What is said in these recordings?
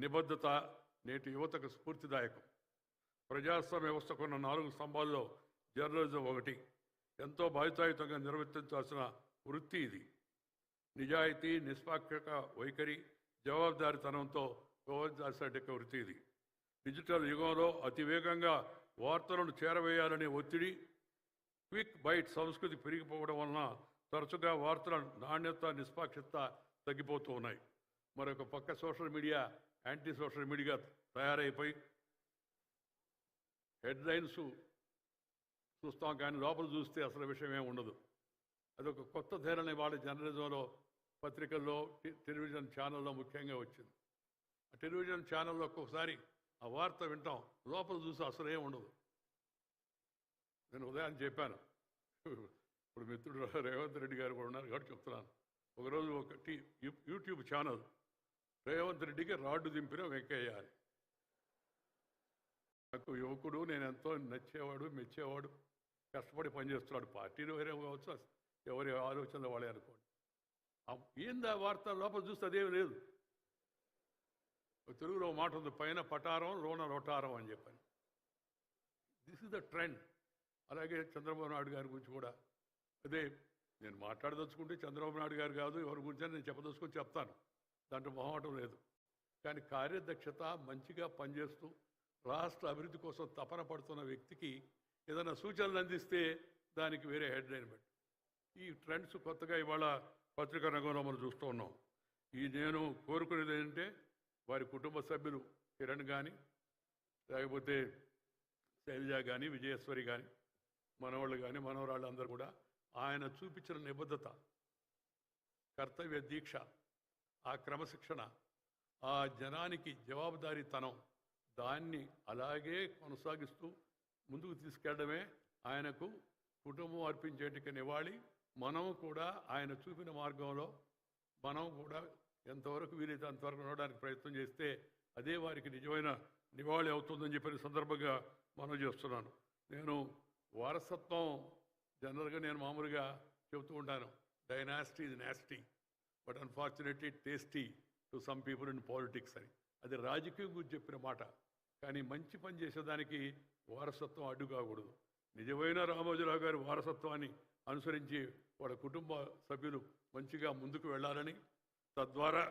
నిబద్ధత నేటి యువతకు స్ఫూర్తిదాయకం. ప్రజాస్వామ్య వ్యవస్థకున్న 4 స్తంభాల్లో జర్నలిజం ఒకటి. ఎంతో బాధ్యతాయుతంగా నిర్వర్తించాల్సిన వృత్తి ఇది. నిజాయితీ, నిష్పాక్షిక వైఖరి, జవాబుదారీతనంతో వ్యవహరించాల్సిన వృత్తి ఇది. డిజిటల్ యుగంలో అతివేగంగా వార్తలను చేరవేయాలనే ఒత్తిడి, క్విక్ బైట్ సంస్కృతి పెరిగిపోవడం వలన తరచుగా వార్తల నాణ్యత, నిష్పాక్షిత తగ్గిపోతూ ఉన్నాయి. మరొక పక్క social media anti social media తయారైపోయి హెడ్లైన్స్ చూస్తాం, కానీ లోపల చూస్తే అసలు విషయం ఏమి ఉండదు. అదొక కొత్త ధోరణి వాళ్ళ జర్నలిజంలో, పత్రికల్లో, టెలివిజన్ ఛానల్లో ముఖ్యంగా వచ్చింది. ఆ టెలివిజన్ ఛానల్లో ఒక్కొక్కసారి ఆ వార్త వింటాం, లోపల చూసి అసలు ఏమి ఉండదు. నేను ఉదయం చెప్పాను, ఇప్పుడు మిత్రుడు రేవంత్ రెడ్డి గారు కూడా ఉన్నారు కాబట్టి చెప్తున్నాను. ఒకరోజు ఒక యూట్యూబ్ ఛానల్ రేవంత్ రెడ్డికి రాడ్డు దింపిన వెంకయ్య అని. నాకు యువకుడు, నేను ఎంతో నచ్చేవాడు, మెచ్చేవాడు, కష్టపడి పనిచేస్తున్నాడు. పార్టీలు వేరే కావచ్చు, ఎవరి ఆలోచనలు వాళ్ళే అనుకోండి. ఏందా వార్త లోపల చూస్తే అదేమి లేదు. తెలుగులో మాట ఉంది, పైన పటారం లోన రొటారం అని చెప్పాను. This is the trend. అలాగే చంద్రబాబు నాయుడు గారి గురించి కూడా అదే. నేను మాట్లాడదలుచుకుంటే చంద్రబాబు నాయుడు గారు కాదు, ఎవరి గురించి నేను చెప్పదలుచుకొని చెప్తాను, దాంట్లో మొహమాటం లేదు. కానీ కార్యదక్షత, మంచిగా పనిచేస్తూ రాష్ట్ర అభివృద్ధి కోసం తపన పడుతున్న వ్యక్తికి ఏదైనా సూచనలు అందిస్తే దానికి వేరే హెడ్లైన్ పెట్టి, ఈ ట్రెండ్స్ కొత్తగా ఇవాళ పత్రికా రంగంలో మనం చూస్తూ ఉన్నాం. నేను కోరుకునేది ఏంటంటే, వారి కుటుంబ సభ్యులు కిరణ్ కానీ, లేకపోతే శైలజ కానీ, విజయేశ్వరి కానీ, మనవాళ్ళు కానీ, మనవరాళ్ళు అందరూ కూడా ఆయన చూపించిన నిబద్ధత, కర్తవ్య దీక్ష, ఆ క్రమశిక్షణ, ఆ జనానికి జవాబుదారీతనం, దాన్ని అలాగే కొనసాగిస్తూ ముందుకు తీసుకెళ్లడమే ఆయనకు కుటుంబం అర్పించేటికి నివాళి. మనం కూడా ఆయన చూపిన మార్గంలో మనం కూడా ఎంతవరకు వీలైతే అంతవరకు నడవడానికి ప్రయత్నం చేస్తే అదే వారికి నిజమైన నివాళి అవుతుందని చెప్పిన సందర్భంగా మనం చేస్తున్నాను. నేను వారసత్వం జనరల్గా నేను మామూలుగా చెబుతూ ఉంటాను, డైనాసిటీ ఇది nasty but unfortunately tasty to some people in politics అని. అది రాజకీయం గురించి చెప్పిన మాట. కానీ మంచి పని చేసేదానికి వారసత్వం అడ్డు కాకూడదు. నిజమైన రామోజీరావు గారి వారసత్వాన్ని అనుసరించి వాళ్ళ కుటుంబ సభ్యులు మంచిగా ముందుకు వెళ్ళాలని, తద్వారా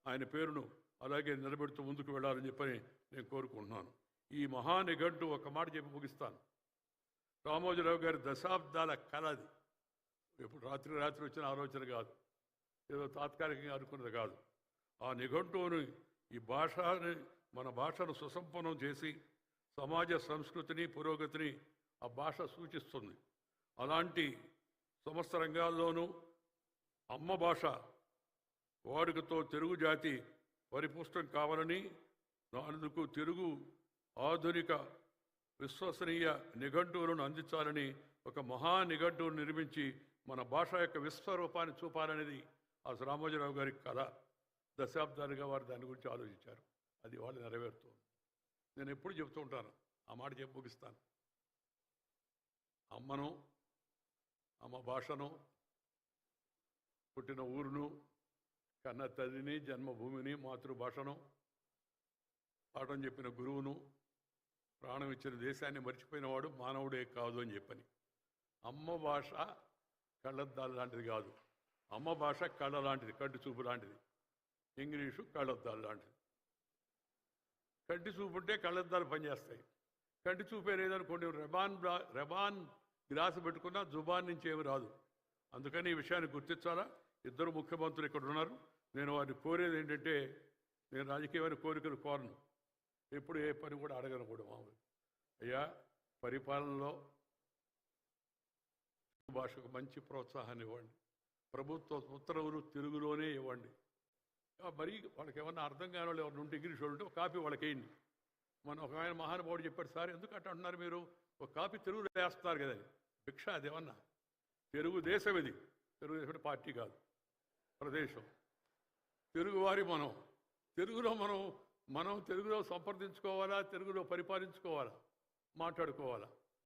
ఆయన పేరును అలాగే నిలబెడుతూ ముందుకు వెళ్ళాలని చెప్పని నేను కోరుకుంటున్నాను. ఈ మహానిఘంటు ఒక మాట చెప్పి ముగిస్తాను. రామోజీరావు గారి దశాబ్దాల కళ అది. ఎప్పుడు రాత్రి వచ్చిన ఆలోచన కాదు, ఏదో తాత్కాలికంగా అనుకున్నది కాదు. ఆ నిఘంటువుని, ఈ భాషని, మన భాషను సుసంపన్నం చేసి సమాజ సంస్కృతిని, పురోగతిని ఆ భాష సూచిస్తుంది. అలాంటి సమస్త రంగాల్లోనూ అమ్మ భాష వాడుకతో తెలుగు జాతి పరిపుష్టం కావాలని, అందుకు తెలుగు ఆధునిక విశ్వసనీయ నిఘంటువులను అందించాలని ఒక మహానిఘంటువును నిర్మించి మన భాష యొక్క విశ్వరూపాన్ని చూపాలనేది ఆ రామోజీరావు గారి కళ. దశాబ్దాలుగా వారు దాని గురించి ఆలోచించారు. అది వాళ్ళు నెరవేరుతుంది. నేను ఎప్పుడు చెబుతూ ఉంటాను, ఆ మాట చెప్పి ముగిస్తాను. అమ్మను, అమ్మ భాషను, పుట్టిన ఊరును, కన్న తల్లిని, జన్మభూమిని, మాతృభాషను, పాఠం చెప్పిన గురువును, ప్రాణం ఇచ్చిన దేశాన్ని మర్చిపోయినవాడు మానవుడే కాదు అని చెప్పని. అమ్మ భాష కళ్ళద్దాలు లాంటిది కాదు. అమ్మ భాష కళ్ళ లాంటిది, కంటి చూపు లాంటిది. ఇంగ్లీషు కళ్ళద్దాలు లాంటిది. కంటి చూపు ఉంటే కళ్ళద్దాలు పనిచేస్తాయి. కంటి చూపే లేదనుకోండి, రెబాన్ గ్లాసు పెట్టుకున్నా జుబాన్ నుంచి ఏమి రాదు. అందుకని ఈ విషయాన్ని గుర్తించాలా. ఇద్దరు ముఖ్యమంత్రులు ఇక్కడ ఉన్నారు. నేను వారిని కోరేది ఏంటంటే, నేను రాజకీయమైన కోరికలు కోరను, ఎప్పుడు ఏ పని కూడా అడగను కూడా. మామూలు అయ్యా, పరిపాలనలో భాషకు మంచి ప్రోత్సాహాన్ని ఇవ్వండి. ప్రభుత్వ ఉత్తర్వులు తెలుగులోనే ఇవ్వండి. మరి వాళ్ళకి ఏమన్నా అర్థం కాని వాళ్ళు ఎవరు ఉంటే, ఇంగ్లీష్ వాళ్ళు ఉంటే ఒక కాపీ వాళ్ళకి వేయండి. మన ఒక ఆయన మహానుభావుడు చెప్పాడు, సార్ ఎందుకు అట్లా అంటున్నారు మీరు, ఒక కాపీ తెలుగులో వేస్తున్నారు కదా. భిక్ష అదేమన్నా? తెలుగుదేశం ఇది. తెలుగుదేశం పార్టీ కాదు, ప్రదేశం. తెలుగువారి మనం తెలుగులో సంప్రదించుకోవాలా, తెలుగులో పరిపాలించుకోవాలా, మాట్లాడుకోవాలా.